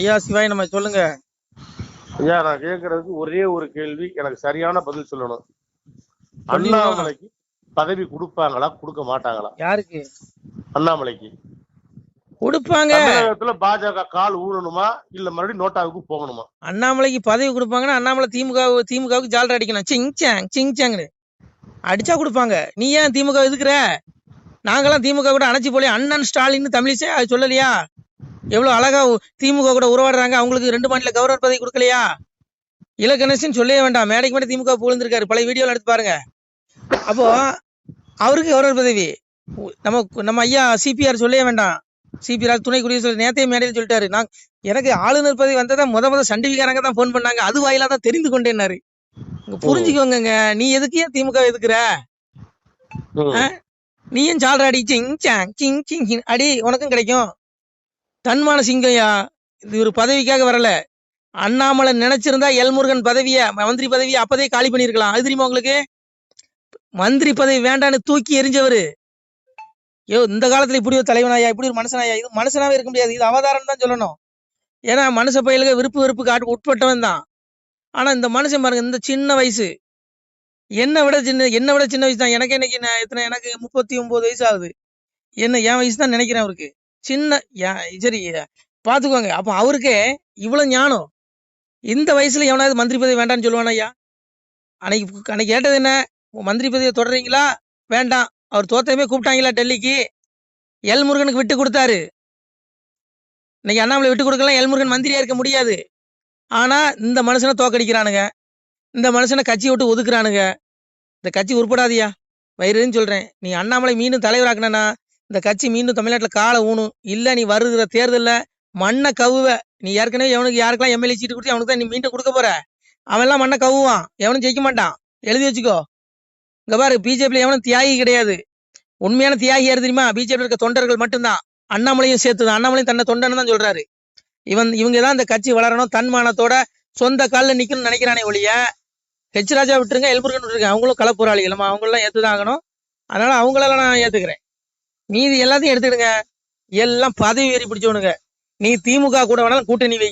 ஐயா சிவாய் நம்ம சொல்லுங்க. ஐயா நான் கேட்கறதுக்கு ஒரே ஒரு கேள்வி, எனக்கு சரியான பதில் சொல்லணும். சொல்லிடுவோம். அண்ணாமலைக்கு பதவி கொடுப்பாங்களா கொடுக்க மாட்டாங்களா? யாருக்கு அண்ணாமலைக்கு கொடுப்பாங்க? தமிழகத்துல பாஜக கால் ஊழணுமா இல்ல மறுபடியும் நோட்டாவுக்கு போகணுமா? அண்ணாமலைக்கு பதவி கொடுப்பாங்கன்னா அண்ணாமலை திமுகவுக்கு ஜாலரா அடிக்கணும். சிங் அடிச்சா கொடுப்பாங்க. நீ ஏன் திமுக எதுக்குற? நாங்கெல்லாம் திமுக கூட அணைச்சி போல. அண்ணன் ஸ்டாலின் தமிழிசை அது சொல்லலையா? எவ்வளவு அழகா திமுக கூட உறவாடுறாங்க. அவங்களுக்கு 2 மாநில கவர்னர் பதவி கொடுக்கலையா? இலக்கணேசன் சொல்லவே வேண்டாம். மேடைக்கு மேடை திமுக புகழ்ந்திருக்காரு. பழைய வீடியோல எடுத்து பாருங்க. அப்போ அவருக்கு கவர்னர் பதவி நம்ம ஐயா சிபிஆர் சொல்லவே வேண்டாம். சிபிஆர் துணை குடியரசு நேத்தைய மேடையில் சொல்லிட்டாரு. எனக்கு ஆளுநர் பதவி வந்ததா முத சண்டிவிகாரங்க தான் போன் பண்ணாங்க. அது வாயிலா தான் தெரிந்து கொண்டேன்னாரு. புரிஞ்சுக்கோங்க. நீ எதுக்கு ஏன் திமுக எதுக்குற? நீ ஏன் ஜாலரா அடி சிங் அடி, உனக்கும் கிடைக்கும். தன்மான சிங்கையா, இது ஒரு பதவிக்காக வரல. அண்ணாமலை நினைச்சிருந்தா எல்முருகன் பதவிய மந்திரி பதவியை அப்பதே காலி பண்ணிருக்கலாம். அது தெரியுமா உங்களுக்கு? மந்திரி பதவி வேண்டான்னு தூக்கி எரிஞ்சவரு. இந்த காலத்துல இப்படி ஒரு தலைவனாயா, இப்படி ஒரு மனுஷனாயா? இது மனுஷனாவே இருக்க முடியாது. இது அவதாரம் தான் சொல்லணும். ஏன்னா மனுஷ பயிலுக்கு விருப்பு காட்டு உட்பட்டவன் தான். ஆனா இந்த மனுஷன் பாருங்க, இந்த சின்ன வயசு, என்னை விட சின்ன வயசு தான். எனக்கு இன்னைக்கு எனக்கு 39 வயசு ஆகுது. என் வயசு தான் நினைக்கிறேன் அவருக்கு. சின்ன சரி பாத்துக்கோங்க. அப்ப அவருக்கே இவ்வளவு ஞானம். இந்த வயசுல எவனாவது மந்திரி பதவி வேண்டாம்னு சொல்லுவானா ஐயா? அன்னைக்கு கேட்டது என்ன? மந்திரி பதவியை தொடர்றீங்களா? வேண்டாம். அவர் தோத்தமே கூப்பிட்டாங்களா டெல்லிக்கு? எல்முருகனுக்கு விட்டு கொடுத்தாரு. இன்னைக்கு அண்ணாமலை விட்டு கொடுக்கலாம். எல்முருகன் மந்திரியா இருக்க முடியாது. ஆனா இந்த மனுஷனை தோக்கடிக்கிறானுங்க. இந்த மனுஷனை கட்சி விட்டு ஒதுக்குறானுங்க. இந்த கட்சி உருப்படாதியா, வயிறுன்னு சொல்றேன். நீ அண்ணாமலை மீண்டும் தலைவராக்கனா இந்த கட்சி மீண்டும் தமிழ்நாட்டில் காலை ஊணும். இல்ல நீ வருகிற தேர்தல்ல மண்ணை கவுவ. நீ ஏற்கனவே யாருக்கெல்லாம் எம்எல்ஏ சீட்டு கொடுத்து அவனுக்கு தான் நீ மீண்டும் கொடுக்க போற. அவன் எல்லாம் மண்ணை கவுவான். எவனும் ஜெயிக்க மாட்டான். எழுதி வச்சுக்கோ. இங்க பாரு, பிஜேபியில எவனும் தியாகி கிடையாது. உண்மையான தியாகி யாரு தெரியுமா? பிஜேபி இருக்க தொண்டர்கள் மட்டும்தான். அண்ணாமலையும் சேர்த்துதான். அண்ணாமலையும் தன்னை தொண்டன்னு தான் சொல்றாரு. இவங்க தான் இந்த கட்சி வளரணும், தன்மானத்தோட சொந்த காலில் நிக்கணும்னு நினைக்கிறானே ஒழிய, ஹெச் ராஜா விட்டுருங்க, எல்முருகன் விட்டுருங்க. அவங்களும் களப்போராளிகள். அவங்களெல்லாம் ஏத்துதான் ஆகணும். அதனால அவங்களெல்லாம் நான் ஏத்துக்கிறேன். மீதி எல்லாத்தையும் எடுத்துடுங்க. எல்லாம் பதவி ஏறி பிடிச்சவனுங்க. நீ திமுக கூட வேணாலும் கூட்டணி வை,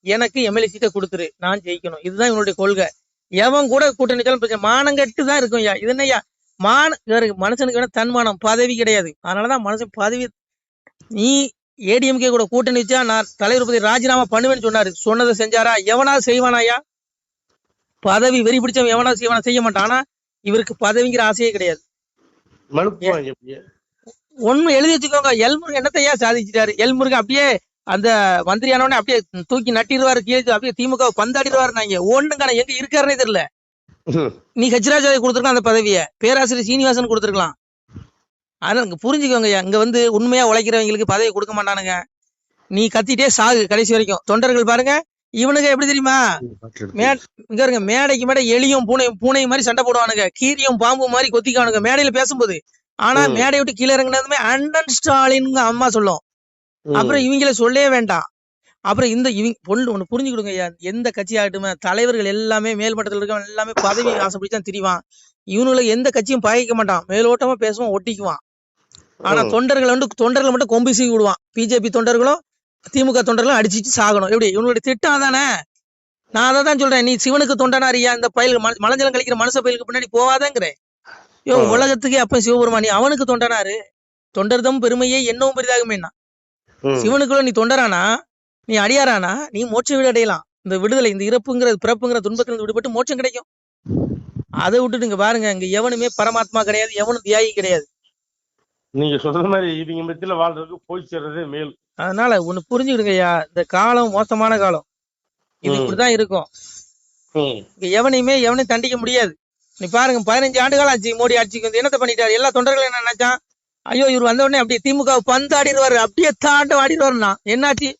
எனக்கு எம்எல்ஏ சீட்டை கொடுத்துரு, நான் ஜெயிக்கணும். இதுதான் இவனுடைய கொள்கை. எவன் கூட கூட்டணி மானங்கட்டு தான் இருக்கும். ஐயா இது என்னய்யா? மனுஷனுக்கு வேணா தன்மானம், பதவி கிடையாது. அதனாலதான் மனுஷன் பதவி. நீ ஏடிஎம்கே கூட கூட்டணி வச்சா நான் தலைவர் பதவி ராஜினாமா பண்ணுவேன்னு சொன்னாரு. சொன்னதை செஞ்சாரா? எவனாவது செய்வானாயா? பதவி வெறி பிடிச்சவன் எவனாவது செய்வானா? செய்ய மாட்டான். ஆனா இவருக்கு பதவிங்கிற ஆசையே கிடையாது. ஒண்ணு எழுதி வச்சுக்கோங்க. எல்முருகன் என்னத்தையா சாதிச்சிட்டாரு? எல்முருகன் அப்படியே அந்த மந்திரியானவனே அப்படியே தூக்கி நட்டிடுவாரு, கீழே அப்படியே திமுக பந்தாடிடுவாரு. நாங்க ஒண்ணுங்க எங்க இருக்காருன்னே தெரியல. நீ ஹெச்ராஜாவை கொடுத்துருக்கலாம் அந்த பதவியை, பேராசிரியர் சீனிவாசன் கொடுத்துருக்கலாம். அதனால புரிஞ்சுக்கோங்க. இங்க உண்மையா உழைக்கிறவங்களுக்கு பதவி கொடுக்க மாட்டானுங்க. நீ கத்திட்டே சாகு கடைசி வரைக்கும். தொண்டர்கள் பாருங்க, இவனுங்க எப்படி தெரியுமா? இங்க இருங்க, மேடைக்கு மேடை எலியும் பூனை மாதிரி சண்டை போடுவானுங்க. கீரியும் பாம்பு மாதிரி கொத்திக்கானுங்க மேடையில பேசும்போது. ஆனா மேடை விட்டு கீழே இறங்கினதுமே அண்ணன் ஸ்டாலின் அம்மா சொல்லும். அப்புறம் இவங்கள சொல்லவே வேண்டாம். அப்புறம் ஒண்ணு புரிஞ்சுக்கிடுங்க ஐயா. எந்த கட்சி ஆகட்டுமே, தலைவர்கள் எல்லாமே மேல்மட்டத்தில் இருக்கவன் எல்லாமே பதவி ஆசைப்படிச்சான் திரிவான். இவனுக்கு எந்த கட்சியும் பகைக்க மாட்டான். மேலோட்டமா பேசுவான், ஒட்டிக்குவான். ஆனா தொண்டர்கள் மட்டும் கொம்பு சீவி விடுவான். பிஜேபி தொண்டர்களும் திமுக தொண்டர்களும் அடிச்சுட்டு சாகணும். எப்படி? இவனுடைய திட்டம் தானே. நான் அதை தான் சொல்றேன். நீ சிவனுக்கு தொண்டனாரியா? இந்த பயிலுக்கு மலஞ்சலம் கழிக்கிற மனுஷ பயிலுக்கு பின்னாடி போவாதங்கிறேன். உலகத்துக்கே அப்ப சிவபெருமானி அவனுக்கு தொண்டனாரு. தொண்டர்தம் பெருமையை என்னவும் பெரிதாகுமேனா? சிவனுக்குள்ள நீ தொண்டரானா, நீ அடியாரானா, நீ மோட்ச வீடு அடையலாம். இந்த விடுதலை, இந்த பிறப்புங்கிற துன்பத்திலிருந்து விடுபட்டு மோட்சம் கிடைக்கும். அதை விட்டுட்டு இங்க பாருங்க, இங்க எவனுமே பரமாத்மா கிடையாது, எவனும் தியாகி கிடையாது. நீங்க சொல்ற மாதிரி இவங்க மத்தியில வாழ்றதுக்கு போய் சேர்றதே மேல். அதனால ஒண்ணு புரிஞ்சுக்கிடுங்க ஐயா, இந்த காலம் மோசமான காலம். இது இப்படிதான் இருக்கும். எவனையும் தண்டிக்க முடியாது. நீ பாருங்க, 15 ஆண்டுகள் ஆச்சு மோடி ஆட்சிக்கு வந்து என்னத்தை பண்ணிட்டாரு? எல்லா தொண்டர்களும் என்ன நினைச்சான்? ஐயோ இவர் வந்த உடனே அப்படியே திமுக பந்தாடிடுவாரு, அப்படியே தாண்டம் ஆடிடுவாருன்னா என்னாச்சு?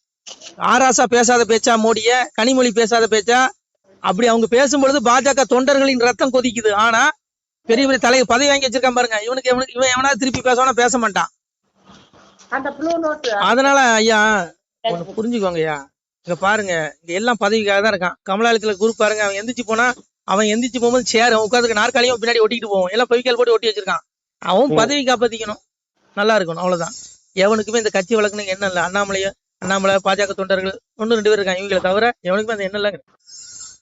ஆராசா பேசாத பேச்சா மோடிய, கனிமொழி பேசாத பேச்சா? அப்படி அவங்க பேசும்பொழுது பாஜக தொண்டர்களின் ரத்தம் கொதிக்குது. ஆனா பெரிய பெரிய தலைவர் பதவி வாங்கி வச்சிருக்கான் பாருங்க. இவன் எவனாவது திருப்பி பேசவானா? பேச மாட்டான். அதனால ஐயா ஒண்ணு புரிஞ்சுக்கோங்க ஐயா. இங்க பாருங்க, இங்க எல்லாம் பதவிக்காக தான் இருக்கான். கமலாலயத்துல குரூப் பாருங்க, அவன் எந்திரிச்சு போகும்போது சேர் உட்காந்துக்கு நாற்காலியும் பின்னாடி ஒட்டிட்டு போவோம். எல்லாம் பவிக்கால் போட்டு ஒட்டி வச்சிருக்கான். அவன் பதவி காப்பாத்திக்கணும், நல்லா இருக்கணும், அவ்வளவுதான். எவனுக்குமே இந்த கட்சி வழக்குன்னு என்ன இல்லை. அண்ணாமலையோ அண்ணாமலை பாஜக தொண்டர்கள் 1-2 பேர் இருக்காங்க. இவங்களை தவிர எவனுக்குமே அந்த எண்ணம் இல்லைங்க.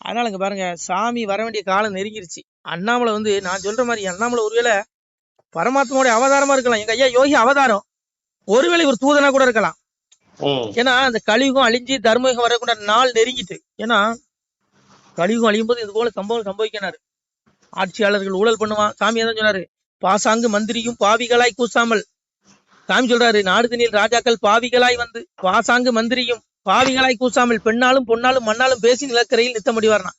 அதனால இங்க பாருங்க, சாமி வர வேண்டிய காலம் நெருங்கிருச்சு. அண்ணாமலை வந்து நான் சொல்ற மாதிரி அண்ணாமலை ஒருவேளை பரமாத்மாவுடைய அவதாரமா இருக்கலாம். எங்க ஐயா யோகி அவதாரம். ஒருவேளை ஒரு தூதனா கூட இருக்கலாம். ஏன்னா அந்த கலியுகம் அழிஞ்சு தர்மயுகம் வரக்கூடிய நாள் நெருங்கிட்டு. ஏன்னா கலியுகம் அழியும் போது இது போல சம்பவம் சம்பவிக்கிறாரு. ஆட்சியாளர்கள் ஊழல் பண்ணுவான். சாமி தான் சொன்னாரு, பாசாங்கு மந்திரியும் பாவிகளாய் கூசாமல். சாமி சொல்றாரு, நாடு தண்ணியில் ராஜாக்கள் பாவிகளாய் வந்து பாசாங்கு மந்திரியும் பாவிகளாய் கூசாமல் பெண்ணாலும் பொன்னாலும் மண்ணாலும் பேசி நிலக்கரையில் நித்த முடிவார்னா.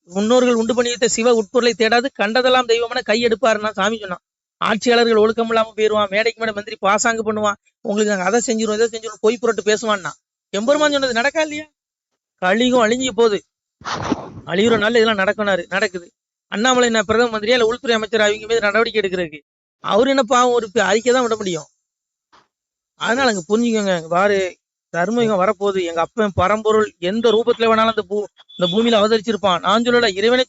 முன்னோர்கள் உண்டு பண்ணி வைத்த சிவ உட்பொருளை தேடாது கண்டதெல்லாம் தெய்வமான கை எடுப்பாருன்னா சாமி சொன்னான். ஆட்சியாளர்கள் ஒழுக்கம் இல்லாம போயிருவான். மேடைக்கு மேடை மந்திரி பாசாங்கு பண்ணுவான். உங்களுக்கு நாங்க அதை செஞ்சிருவோம் இதை செஞ்சிருவோம் பொய் புரட்டு பேசுவான்னா. எம்பெருமான் சொன்னது நடக்கா இல்லையா? கலியுகம் அழிஞ்சு போகுது. அழியுற நாள் இதெல்லாம் நடக்குது. அண்ணாமலை என்ன பிரதம மந்திரியா இல்ல உள்துறை அமைச்சர் அவங்க மீது நடவடிக்கை எடுக்கிறதுக்கு? அவரு என்ன பாவம், ஒரு அறிக்கை தான் விட முடியும். அதனால அங்க புரிஞ்சுக்கோங்க, பாரு தர்மயுகம் வரப்போகுது. எங்க அப்பன் பரம்பொருள் எந்த ரூபத்துல வேணாலும் இந்த பூமியில அவதரிச்சிருப்பான். நான் சொல்லல, இறைவனை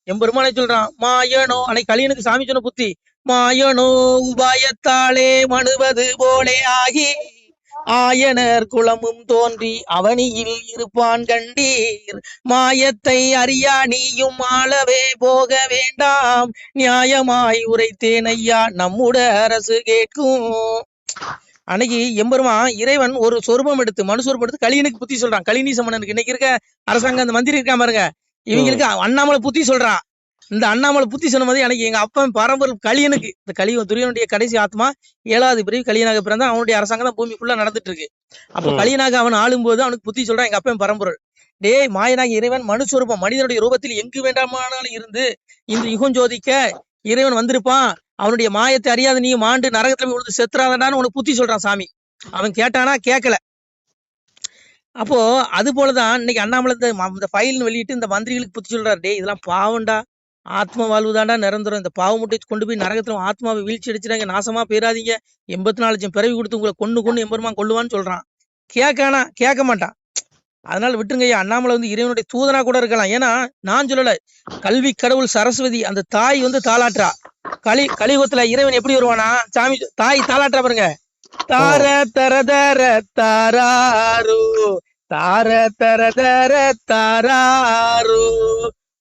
எம்பெருமானை சொல்றான். மாயனோ அன்னைக்கு கலியனுக்கு சாமி சொன்ன புத்தி, மாயனோ உபாயத்தாலே மனுவது போலே ஆகி ஆயனர் குலமும் தோன்றி அவனியில் இருப்பான் கண்டீர். மாயத்தை அறியா நீயும் ஆளவே போக வேண்டாம், நியாயமாய் உரைத்தேன் ஐயா நம்முட அரசு கேட்கும். அன்னைக்கு எம்பெருமான் இறைவன் ஒரு சொரூபம் எடுத்து மனு சொரூபம் எடுத்து கலியனுக்கு புத்தி சொல்றான். கலினீச மன்னனுக்கு இன்னைக்கு இருக்க அரசாங்கம் அந்த மந்திரி இருக்கா பாருங்க, இவங்களுக்கு அண்ணாமலை புத்தி சொல்றான். இந்த அண்ணாமலை புத்தி சொன்ன மாதிரி எனக்கு எங்க அப்பன் பரம்பொருள் கலியனுக்கு, இந்த கலியுகம் துரியனுடைய கடைசி ஆத்மா 7வது பிரிவு கலியனாக பிறந்தா அவனுடைய அரசாங்கம் தான் பூமி ஃபுல்லா நடந்துட்டு இருக்கு. அப்ப கலியனாக அவன் ஆளும்போது அவனுக்கு புத்தி சொல்றான் எங்க அப்பன் பரம்பொருள். டேய் மாயனாக இறைவன் மனுஸ்வரூபம் மனிதனுடைய ரூபத்தில் எங்கு வேண்டாமானாலும் இருந்து இந்த யுகம் ஜோதிக்க இறைவன் வந்திருப்பான். அவனுடைய மாயத்தை அறியாத நீ மாண்டு நரகத்துல போய் விழுந்து செத்துறாதான்னு உனக்கு புத்தி சொல்றான் சாமி. அவன் கேட்டானா? கேட்கல. அப்போ அது போலதான் இன்னைக்கு அண்ணாமலை இந்த ஃபைல்னு வெளியிட்டு இந்த மந்திரிகளுக்கு புத்தி சொல்றாரு. டே இதெல்லாம் பாவண்டா, ஆத்ம வாழ்வுதாண்டா நிரந்தரம். இந்த பாவ முட்டை கொண்டு போய் நரகத்துல ஆத்மாவை வீழ்ச்சி அடிச்சிடாங்க, நாசமா போயிடாதீங்க, 84 லட்சம் பிறவி கொடுத்து உங்களை கொண்டு எம்பெருமான் கொள்ளுவான்னு சொல்றான். கேட்க மாட்டான். அதனால விட்டுருங்க ஐயா. அண்ணாமலை வந்து இறைவனுடைய தூதனா கூட இருக்கலாம். ஏன்னா நான் சொல்லல, கல்வி கடவுள் சரஸ்வதி அந்த தாய் வந்து தாளாற்றா. கலியுகத்துல இறைவன் எப்படி வருவானா? சாமி தாய் தாளாற்றா பாருங்க. தார தர தர தாராரு தார தர தர தாராரு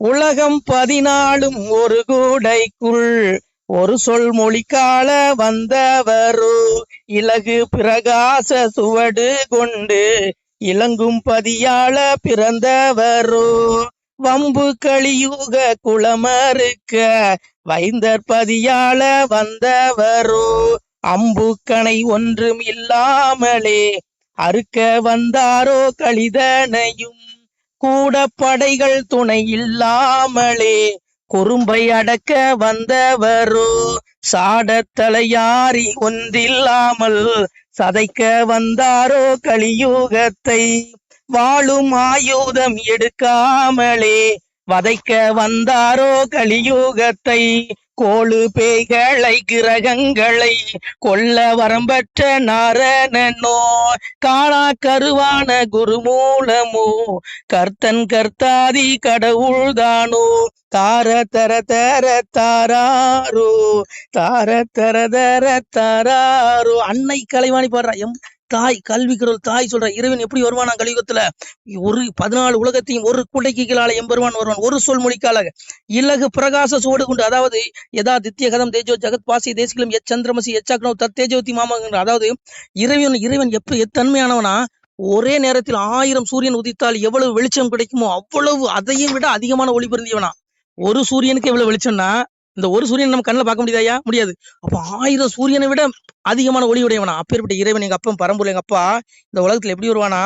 உலகம் 14 ஒரு கூடைக்குள் ஒரு சொல் மொழிக்கால வந்தவரு இலகு பிரகாச சுவடு கொண்டு இளங்கும் பதியாள பிறந்தவரு வம்பு கலியுக குளமறுக்க வைந்தர் பதியாள வந்தவரு அம்புக்கணை ஒன்றும் இல்லாமலே அறுக்க வந்தாரோ கலிதனையும் கூட படைகள் துணை இல்லாமலே குறும்பை அடக்க வந்தவரோ சாடத்தலையாரி ஒன்றில்லாமல் சதைக்க வந்தாரோ கலியுகத்தை வாழும் ஆயுதம் எடுக்காமலே வதைக்க வந்தாரோ கலியுகத்தை கோளு பேய்களை கிரகங்களை கொல்ல வரம்பற்ற நாரணனோ காணா கருவான குருமூலமோ கர்த்தன் கர்த்தாதி கடவுள்தானோ தார தர தர தாராரோ தார தர தர தாராரோ. அன்னை கலைவாணி பாடுறா. தாய் கல்வி கடவுள் தாய் சொல்ற இறைவன் எப்படி வருவானா கலியுகத்துல? ஒரு 14 உலகத்தையும் ஒரு குடைக்கு கீழால எம்பெருமான் வருவான். ஒரு சொல் மொழிக்கால இலகு பிரகாச சுவடு கொண்டு, அதாவது எதா தித்ய கதம் தேஜோ ஜகத் பாசி தேசிகளும் சந்திரமசி எச்சாக்கனோ தத் தேஜோதி மாமாங்கிற, அதாவது இறைவன் எப்ப எத்தன்மையானவனா ஒரே நேரத்தில் 1000 சூரியன் உதித்தால் எவ்வளவு வெளிச்சம் கிடைக்குமோ அவ்வளவு அதையும் விட அதிகமான ஒளி பொருந்தியவனா. ஒரு சூரியனுக்கு எவ்வளவு வெளிச்சம்னா இந்த ஒரு சூரியன் நம்ம கண்ணில் பார்க்க முடியாதா? முடியாது. அப்ப 1000 சூரியனை விட அதிகமான ஒளி உடையவனா. அப்பேற்பட்ட இறைவன் எங்க அப்பன் பரம்பொருள் எங்க அப்பா இந்த உலகத்துல எப்படி வருவானா?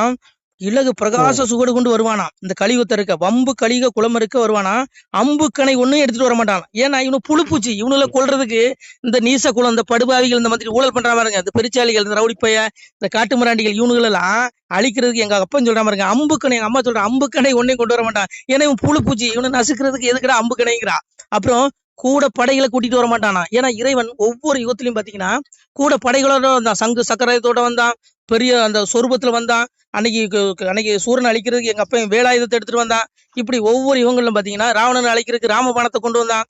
இலகு பிரகாச சுவடு கொண்டு வருவானா. இந்த கலியுகத்தை இருக்க வம்பு கலிக குளம் இருக்க வருவானா. அம்புக்கணை ஒன்னும் எடுத்துட்டு வர மாட்டான். ஏன்னா இவனு புழுப்பூச்சி, இவனுல கொள்றதுக்கு இந்த நீச குளம், இந்த படுபாவிகள், இந்த மாதிரி ஊழல் பண்ற பாருங்க, இந்த பெருச்சாளிகள், இந்த ரவுடிப்பைய, இந்த காட்டு மிராண்டிகள், இவனுகள் எல்லாம் அழிக்கிறதுக்கு எங்க அப்பன் சொல்ற பாருங்க அம்புக்கணை. எங்க அம்மா சொல்ற அம்புக்கணை ஒன்னையும் கொண்டு வர மாட்டான். ஏன்னா இவன் புழுப்பூச்சி, இவனை நசுக்கிறதுக்கு எதுக்கடா அம்புக்கணைங்கிறா. அப்புறம் கூட படைகளை கூட்டிட்டு வர மாட்டானா. ஏன்னா இறைவன் ஒவ்வொரு யுகத்திலையும் பாத்தீங்கன்னா கூட படைகளோட வந்தான். சங்கு சக்கரத்தோட வந்தான், பெரிய அந்த சொரூபத்துல வந்தான். அன்னைக்கு சூரனை அழிக்கிறதுக்கு எங்க அப்பன் வேலாயுதத்தை எடுத்துட்டு வந்தான். இப்படி ஒவ்வொரு யுகங்களும் பாத்தீங்கன்னா ராவணனை அழிக்கிறதுக்கு ராமபாணத்தை கொண்டு வந்தான்.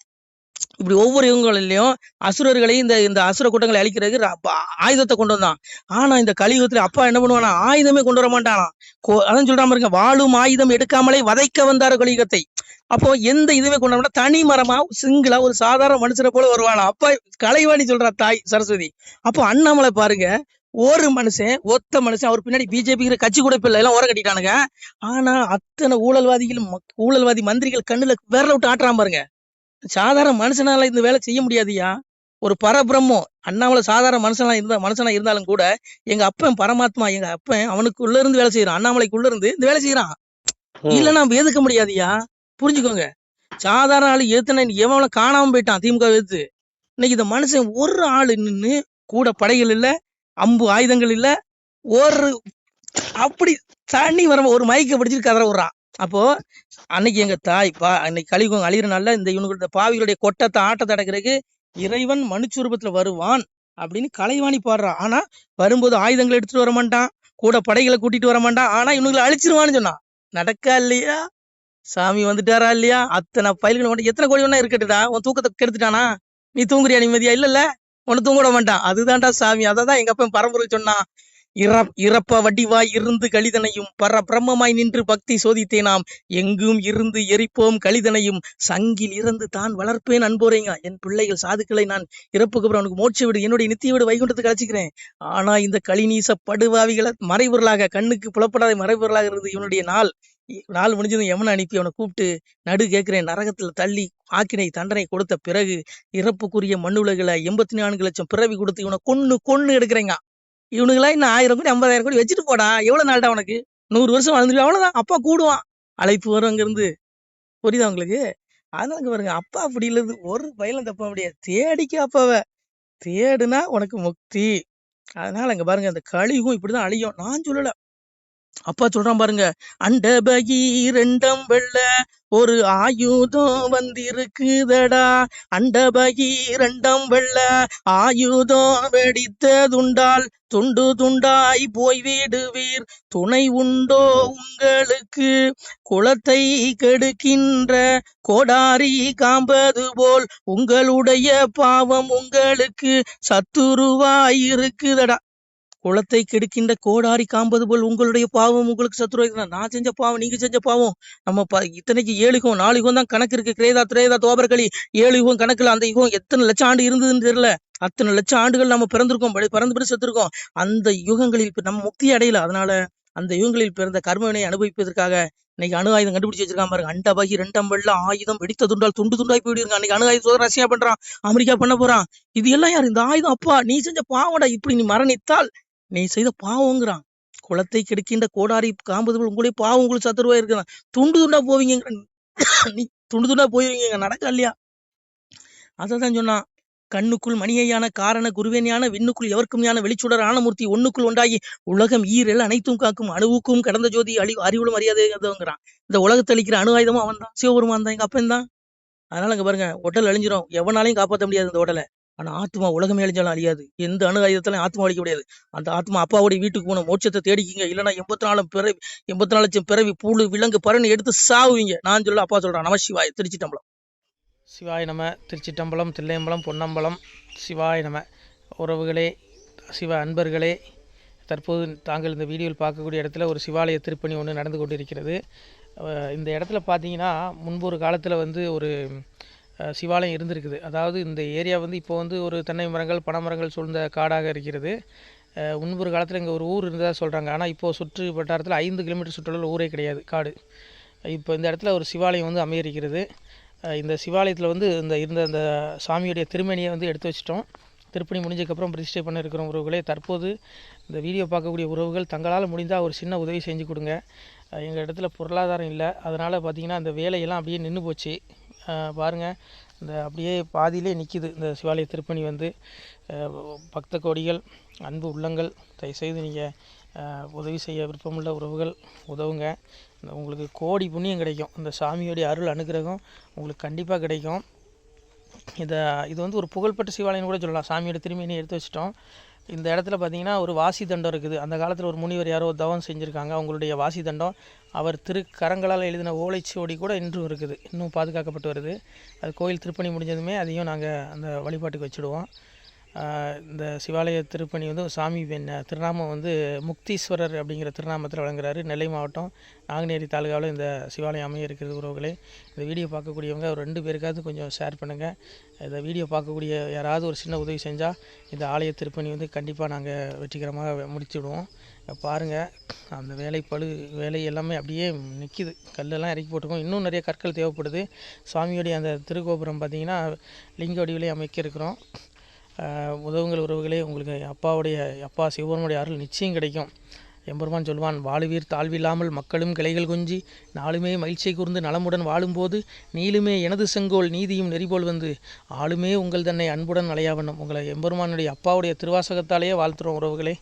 இப்படி ஒவ்வொரு யுகங்களிலையும் அசுரர்களையும் இந்த இந்த அசுர கூட்டங்களை அழிக்கிறதுக்கு ஆயுதத்தை கொண்டு வந்தான். ஆனா இந்த கலியுகத்துல அப்பா என்ன பண்ணுவானா, ஆயுதமே கொண்டு வர மாட்டானா. அதான் சொல்றாம இருக்க, வாழும் ஆயுதம் எடுக்காமலே வதைக்க வந்தாரு கலியுகத்தை. அப்போ எந்த இதுவே கொண்டு வர தனி மரமா சிங்கிளா ஒரு சாதாரண மனுஷனை போல வருவானா. அப்பா கலைவாணி சொல்றா தாய் சரஸ்வதி. அப்போ அண்ணாமலை பாருங்க, ஒரு மனுஷன் ஒத்த மனுஷன், அவர் பின்னாடி பிஜேபி கட்சி கூட இப்ப எல்லாம் ஓர கட்டிட்டானுங்க. ஆனா அத்தனை ஊழல்வாதி மந்திரிகள் கண்ணுல விரல விட்டு ஆட்டுறான் பாருங்க. சாதாரண மனுஷனால இந்த வேலை செய்ய முடியாதுயா. ஒரு பரபிரம்மம் அண்ணாமலை சாதாரண மனுஷனா இருந்தாலும் கூட எங்க அப்பன் பரமாத்மா, எங்க அப்பன் அவனுக்குள்ள இருந்து வேலை செய்யறான், அண்ணாமலைக்குள்ள இருந்து இந்த வேலை செய்யறான். இல்ல நம்ம எதுக்க முடியாதுயா, புரிஞ்சுக்கோங்க. சாதாரண ஆளு எதுனா எவன் காணாம போயிட்டான் திமுக எதிர்த்து. இன்னைக்கு இந்த மனுஷன் ஒரு ஆளு நின்று கூட படைகள் இல்ல, அம்பு ஆயுதங்கள் இல்ல, ஒரு அப்படி தண்ணி வர ஒரு மைக்க பிடிச்சிட்டு கதற விடுறான். அப்போ அன்னைக்கு எங்க தாய் அன்னைக்கு கலியுகம் அழிகிற நாள்ல இந்த பாவிகளுடைய கொட்டத்தை ஆட்டத்தை அடக்கிறதுக்கு இறைவன் மனுச்சுரூபத்துல வருவான் அப்படின்னு கலைவாணி பாடுறா. ஆனா வரும்போது ஆயுதங்களை எடுத்துட்டு வர மாட்டான், கூட படைகளை கூட்டிட்டு வர மாட்டான். ஆனா இவனுங்களை அழிச்சிருவான்னு சொன்னான். நடக்கா இல்லையா? சாமி வந்துட்டாரா இல்லையா? அத்தனை பயில்கள் மட்டும் எத்தனை கோடி ஒண்ணா இருக்கட்டுடா, உன் தூக்கத்தை கெடுத்துட்டானா? நீ தூங்குறியா நிம்மதியா? இல்ல உன்னை தூங்க விட மாட்டான். அதுதான்டா சாமி. அததான் எங்க அப்பன் பரம்பரை சொன்னான். இறப்ப வடிவாய் இருந்து கலிதனையும் பிரம்மமாய் நின்று பக்தி சோதித்தேனாம், எங்கும் இருந்து எரிப்போம் கலிதனையும் சங்கில் இறந்து தான் வளர்ப்பேன் அன்போரேங்க. என் பிள்ளைகள் சாதுக்களை நான் இறப்புக்கு அப்புறம் அவனுக்கு மோட்ச விடு, என்னுடைய நித்திய விடு வைகுண்டத்துக்கு அழைச்சிக்கிறேன். ஆனா இந்த கலிநீச படுவாவிகளை மறைபொருளாக, கண்ணுக்கு புலப்படாத மறைபொருளாக இருந்து இவனுடைய நாள் முடிஞ்சதும் எவனை அனுப்பி அவனை கூப்பிட்டு நடு கேட்கிறேன், நரகத்துல தள்ளி ஆக்கினை தண்டனை கொடுத்த பிறகு இறப்புக்குரிய மண்ணுலகளை 84 லட்சம் பிறவி கொடுத்து இவனை கொன்னு எடுக்கிறேங்க. இவனுங்களா இன்னும் 1000 கோடி 50,000 கோடி வச்சுட்டு போடா, எவ்வளவு நாள்டா உனக்கு? 100 வருஷம் வாழ்ந்துருவா, அவ்வளவுதான். அப்பா கூடுவான், அழைப்பு வரும் அங்க இருந்து. புரியுதா உங்களுக்கு? அதனால பாருங்க, அப்பா அப்படி இல்லது ஒரு பயிலும் தப்ப முடியாது. தேடிக்க அப்பாவ, தேடுனா உனக்கு முக்தி. அதனால அங்க பாருங்க, அந்த கலியுகம் இப்படிதான் அழியும். நான் சொல்லல, அப்பா சொல்றான் பாருங்க, அண்ட பகீரண்டம் வெள்ள ஒரு ஆயுதம் வந்திருக்குதடா, அண்ட பகீரண்டம் வெள்ள ஆயுதம் வெடித்ததுண்டால் துண்டு துண்டாய் போய் விடுவீர், துணை உண்டோ உங்களுக்கு? குலத்தை கெடுக்கின்ற கோடாரி காம்பது போல் உங்களுடைய பாவம் உங்களுக்கு சத்துருவாய் இருக்குதடா. குளத்தை கெடுக்கின்ற கோடாரி காம்பது போல் உங்களுடைய பாவம் உங்களுக்கு சத்துருவாய். நான் செஞ்ச பாவம், நீங்க செஞ்ச பாவம். நம்ம இத்தனைக்கு 7 யுகம் 4 யுகம் தான் கணக்கு இருக்கு. கிரேதா திரேதா தோபர்களி 7 யுகம் கணக்குல அந்த யுகம் எத்தனை லட்சம் ஆண்டு இருந்ததுன்னு தெரியல. அத்தனை லட்சம் ஆண்டுகள் நம்ம பிறந்திருக்கோம், பிறந்து செத்துருக்கோம். அந்த யுகங்களில் நம்ம முக்தி அடையல. அதனால அந்த யுகங்களில் பிறந்த கர்மவினை அனுபவிப்பதற்காக இன்னைக்கு அணு ஆயுதம் கண்டுபிடிச்சு வச்சிருக்கான் பாருங்க. அண்டபகி 2 வெள்ள ஆயுதம் வெடித்ததுண்டால் துண்டு துண்டாய் போயிடுங்க. அன்னைக்கு அணு ஆயுதம் ரஷ்யா பண்றான், அமெரிக்கா பண்ண போறான். இது எல்லாம் யாரு? இந்த ஆயுதம் அப்பா நீ செஞ்ச பாவடா. இப்படி நீ மரணித்தால் நீ செய்த பாவங்கிறான். குளத்தை கெடுக்கின்ற கோடாரி காம்பது போல் உங்களுடைய பாவம் உங்களுக்கு சத்துருவா இருக்குதான். துண்டு துண்டா போவீங்க, நீ துண்டு துண்டா போயிருவீங்க. நடக்க இல்லையா? அதான் சொன்னான், கண்ணுக்குள் மணியையான காரண குருவேனியான விண்ணுக்குள் எவர்க்கும் யான வெளிச்சுடர் ஆனமூர்த்தி ஒண்ணுக்குள் ஒன்றாகி உலகம் ஈரல் அனைத்தும் காக்கும் அணுவுக்கும் கடந்த ஜோதி அறிவுளும் அறியாதேங்கிறான். இந்த உலகத்தை அளிக்கிற அணு ஆயுதமும் அவன் தான், சிவபெருமான் தான், எங்க அப்பன் தான். அதனால அங்க பாருங்க, உடல் அழிஞ்சிரும், எவனாலையும் காப்பாற்ற முடியாது இந்த உடலை. ஆனா ஆத்மா உலகமே அழிஞ்சாலும் அழியாது. எந்த அணு ஆயுதத்தாலும் ஆத்மா அழிக்க முடியாது. அந்த ஆத்மா அப்பாவுடைய வீட்டுக்கு போன மோட்சத்தை தேடிக்கிங்க. இல்லைன்னா 84 லட்சம் பிறவி புழு விலங்கு பறன்னு எடுத்து சாவுவீங்க. நான் சொல்ல, அப்பா சொல்றான். நமசிவாய. திருச்சிட்டம்பலம். சிவாய நம. திருச்சிட்டம்பலம், தில்லையம்பலம், பொன்னம்பலம். சிவாய நம. உறவுகளே, சிவ அன்பர்களே, தற்போது தாங்கள் இந்த வீடியோவில் பார்க்கக்கூடிய இடத்துல ஒரு சிவாலய திருப்பணி ஒன்று நடந்து கொண்டிருக்கிறது. இந்த இடத்துல பார்த்தீங்கன்னா, முன்பு ஒரு காலத்தில் ஒரு சிவாலயம் இருந்திருக்குது. அதாவது இந்த ஏரியா இப்போ ஒரு தென்னை மரங்கள் பனை மரங்கள் சூழ்ந்த காடாக இருக்கிறது. முன்பொரு காலத்தில் இங்கே ஒரு ஊர் இருந்ததாக சொல்கிறாங்க. ஆனால் இப்போது சுற்று வட்டாரத்தில் 5 கிலோமீட்டர் சுற்றுலாவில் ஊரே கிடையாது, காடு. இப்போ இந்த இடத்துல ஒரு சிவாலயம் அமையிருக்கிறது. இந்த சிவாலயத்தில் இருந்த அந்த சாமியுடைய திருமணியை எடுத்து வச்சிட்டோம். திருப்பணி முடிஞ்சதுக்கப்புறம் பிரதிஷ்டை பண்ண இருக்கிற உறவுகளே, தற்போது இந்த வீடியோ பார்க்கக்கூடிய உறவுகள் தங்களால் முடிந்தால் ஒரு சின்ன உதவி செஞ்சு கொடுங்க. எங்கள் இடத்துல பொருளாதாரம் இல்லை. அதனால் பார்த்திங்கன்னா அந்த வேலையெல்லாம் அப்படியே நின்று போச்சு. பாருங்கள், இந்த அப்படியே பாதியிலே நிற்கிது இந்த சிவாலய திருப்பணி. பக்த கோடிகள், அன்பு உள்ளங்கள், தயவுசெய்து நீங்கள் உதவி செய்ய விருப்பமுள்ள உறவுகள் உதவுங்க. உங்களுக்கு கோடி புண்ணியம் கிடைக்கும். இந்த சாமியோடைய அருள் அனுகிரகம் உங்களுக்கு கண்டிப்பாக கிடைக்கும். இது ஒரு புகழ்பெற்ற சிவாலயம்னு கூட சொல்லலாம். சாமியோட திருமணியை எடுத்து வச்சிட்டோம். இந்த இடத்துல பார்த்தீங்கன்னா ஒரு வாசி தண்டம் இருக்குது. அந்த காலத்தில் ஒரு முனிவர் யாரோ தவம் செஞ்சுருக்காங்க. அவங்களுடைய வாசி தண்டம் அவர் திருக்கரங்களால் எழுதின ஓலைச்சுவடி கூட இன்றும் இருக்குது, இன்னும் பாதுகாக்கப்பட்டு வருது. அது கோயில் திருப்பணி முடிஞ்சதுமே அதையும் நாங்கள் அந்த வழிபாட்டுக்கு வச்சுடுவோம். இந்த சிவாலய திருப்பணி வந்து சாமி திருநாமம் வந்து முக்தீஸ்வரர் அப்படிங்கிற திருநாமத்தில் வழங்குறாரு. நெல்லை மாவட்டம் நாங்குநேரி தாலுகாவில் இந்த சிவாலயம் அமைய இருக்கிறது. உறவுகளே, இந்த வீடியோ பார்க்கக்கூடியவங்க ஒரு 2 பேருக்காவது கொஞ்சம் ஷேர் பண்ணுங்கள். இந்த வீடியோ பார்க்கக்கூடிய யாராவது ஒரு சின்ன உதவி செஞ்சால் இந்த ஆலய திருப்பணி வந்து கண்டிப்பாக நாங்கள் வெற்றிகரமாக முடிச்சுடுவோம். பாருங்கள், அந்த வேலை எல்லாமே அப்படியே நிற்கிது. கல்லெல்லாம் இறக்கி போட்டிருக்கோம். இன்னும் நிறைய கற்கள் தேவைப்படுது. சுவாமியோடைய அந்த திருக்கோபுரம் பார்த்திங்கன்னா லிங்க வடிவிலே அமைக்க இருக்கிறோம். உதவுங்கள் உறவுகளே. உங்களுக்கு அப்பா சிவபெருமானுடைய அருள் நிச்சயம் கிடைக்கும். எம்பெருமான் சொல்வான், வாழுவீர் தாழ்வில்லாமல் மக்களும் கிளைகள் கொஞ்சி நாளுமே மகிழ்ச்சியை கூர்ந்து நலமுடன் வாழும்போது நீளுமே எனது செங்கோல் நீதியும் நெறிபோல் வந்து ஆளுமே உங்கள் தன்னை அன்புடன் அலையாவண்ணம். உங்களை எம்பெருமானுடைய அப்பாவுடைய திருவாசகத்தாலேயே வாழ்த்துறோம் உறவுகளே.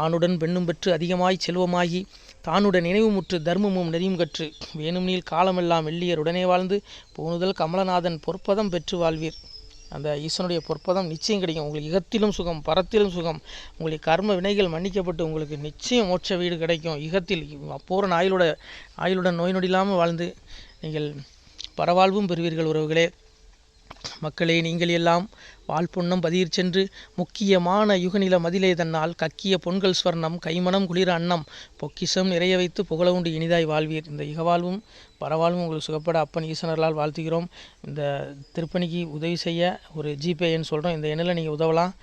ஆணுடன் பெண்ணும் பெற்று அதிகமாய் செல்வமாகி தானுடன் நினைவுமுற்று தர்மமும் நெறியும் கற்று வேணும் நீள் காலமெல்லாம் வெள்ளியர் உடனே வாழ்ந்து போனுதல் கமலநாதன் பொற்பதம் பெற்று வாழ்வீர். அந்த ஈசனுடைய பொற்பதம் நிச்சயம் கிடைக்கும். உங்களுக்கு இகத்திலும் சுகம், பரத்திலும் சுகம். உங்களுடைய கர்ம வினைகள் மன்னிக்கப்பட்டு உங்களுக்கு நிச்சயம் மோட்ச வீடு கிடைக்கும். இகத்தில் பூரண ஆயுளுடன் நோய் நொடி இல்லாமல் வாழ்ந்து நீங்கள் பரவாழ்வும் பெறுவீர்கள் உறவுகளே. மக்களே, நீங்கள் எல்லாம் வாழ்பொன்னம் பதியிற் சென்று முக்கியமான யுகநில மதிலே தன்னால் கக்கிய பொன்கள் ஸ்வர்ணம் கைமணம் குளிர அன்னம் பொக்கிஷம் நிறைய வைத்து புகழ உண்டு இனிதாய் வாழ்வீர். இந்த இகவாழ்வும் பரவாழ்வும் உங்களுக்கு சுகப்பட அப்பன் ஈசனர்களால் வாழ்த்துகிறோம். இந்த திருப்பணிக்கு உதவி செய்ய ஒரு ஜிபே எண் சொல்கிறோம். இந்த எண்ணில் நீங்கள் உதவலாம்.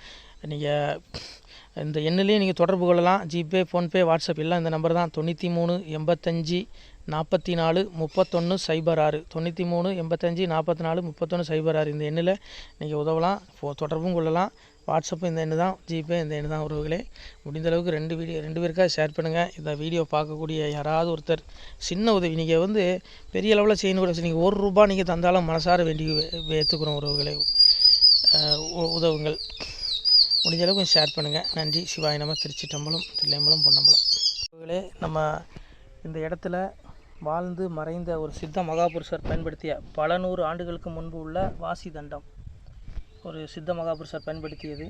நீங்கள் இந்த எண்ணிலே நீங்கள் தொடர்பு கொள்ளலாம். ஜிபே, ஃபோன்பே, வாட்ஸ்அப் எல்லாம் இந்த நம்பர் தான். 93 85 44 31 06 93 85 44 31 06. இந்த எண்ணில் நீங்கள் உதவலாம், தொடர்பும் கொள்ளலாம். வாட்ஸ்அப்பு இந்த எண்ணு தான், ஜிபே இந்த எண்ணு தான் உறவுகளே. முடிந்த அளவுக்கு 2 பேருக்காக ஷேர் பண்ணுங்கள். இந்த வீடியோ பார்க்கக்கூடிய யாராவது ஒருத்தர் சின்ன உதவி, நீங்கள் வந்து பெரிய அளவில் செய்யணும் கூட, நீங்கள் ₹1 நீங்கள் தந்தாலும் மனசார வேண்டி ஏற்றுக்கிறோம் உறவுகளே. உதவுங்கள். முடிஞ்ச அளவுக்கு ஷேர் பண்ணுங்கள். நன்றி. சிவாய நம. திருச்சிட்டம்பலம், தில்லையம்பலம், பொன்னம்பலம். உறவுகளே, நம்ம இந்த இடத்துல வாழ்ந்து மறைந்த ஒரு சித்த மகாபுருஷர் பயன்படுத்திய பல 100 ஆண்டுகளுக்கு முன்பு உள்ள வாசி தண்டம் ஒரு சித்த மகாபுருஷர் பயன்படுத்தியது.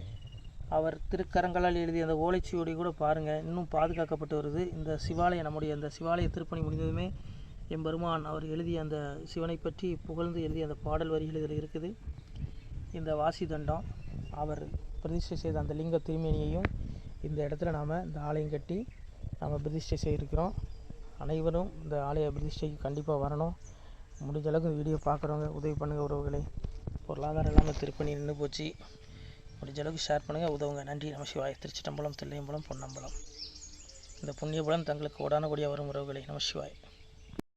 அவர் திருக்கரங்களால் எழுதிய அந்த ஓலைச்சுவடி கூட பாருங்கள், இன்னும் பாதுகாக்கப்பட்டு வருது. இந்த சிவாலயம், நம்முடைய இந்த சிவாலய திருப்பணி முடிந்ததுமே எம்பெருமான் அவர் எழுதிய அந்த சிவனை பற்றி புகழ்ந்து எழுதிய அந்த பாடல் வரிகள் இதில் இருக்குது. இந்த வாசி தண்டம் அவர் பிரதிஷ்டை செய்த அந்த லிங்க திருமேனியையும் இந்த இடத்துல நாம் இந்த ஆலயம் கட்டி நாம் பிரதிஷ்டை செய்திருக்கிறோம். அனைவரும் இந்த ஆலய பிரதிஷ்டைக்கு கண்டிப்பாக வரணும். முடிஞ்ச அளவுக்கு இந்த வீடியோ பார்க்குறவங்க உதவி பண்ணுங்கள் உறவுகளை. பொருளாதாரம் இல்லாமல் திருப்பணி நின்று போச்சு. முடிஞ்ச அளவுக்கு ஷேர் பண்ணுங்கள், உதவுங்க. நன்றி. நம சிவாய. திருச்சிட்டம்பலம், தில்லையம்பலம், பொன்னம்பலம். இந்த புண்ணியபலம் தங்களுக்கு கோடான கோடியாக வரும் உறவுகளை. நம சிவாய்.